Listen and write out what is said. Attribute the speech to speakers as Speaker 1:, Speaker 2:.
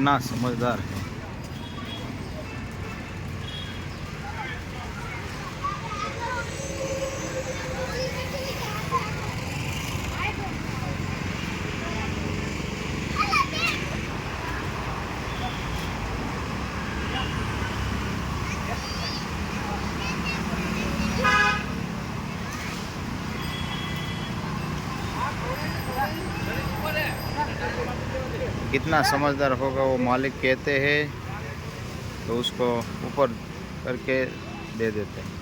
Speaker 1: कितना समझदार है। कितना समझदार होगा वो मालिक कहते हैं तो उसको ऊपर करके दे देते हैं।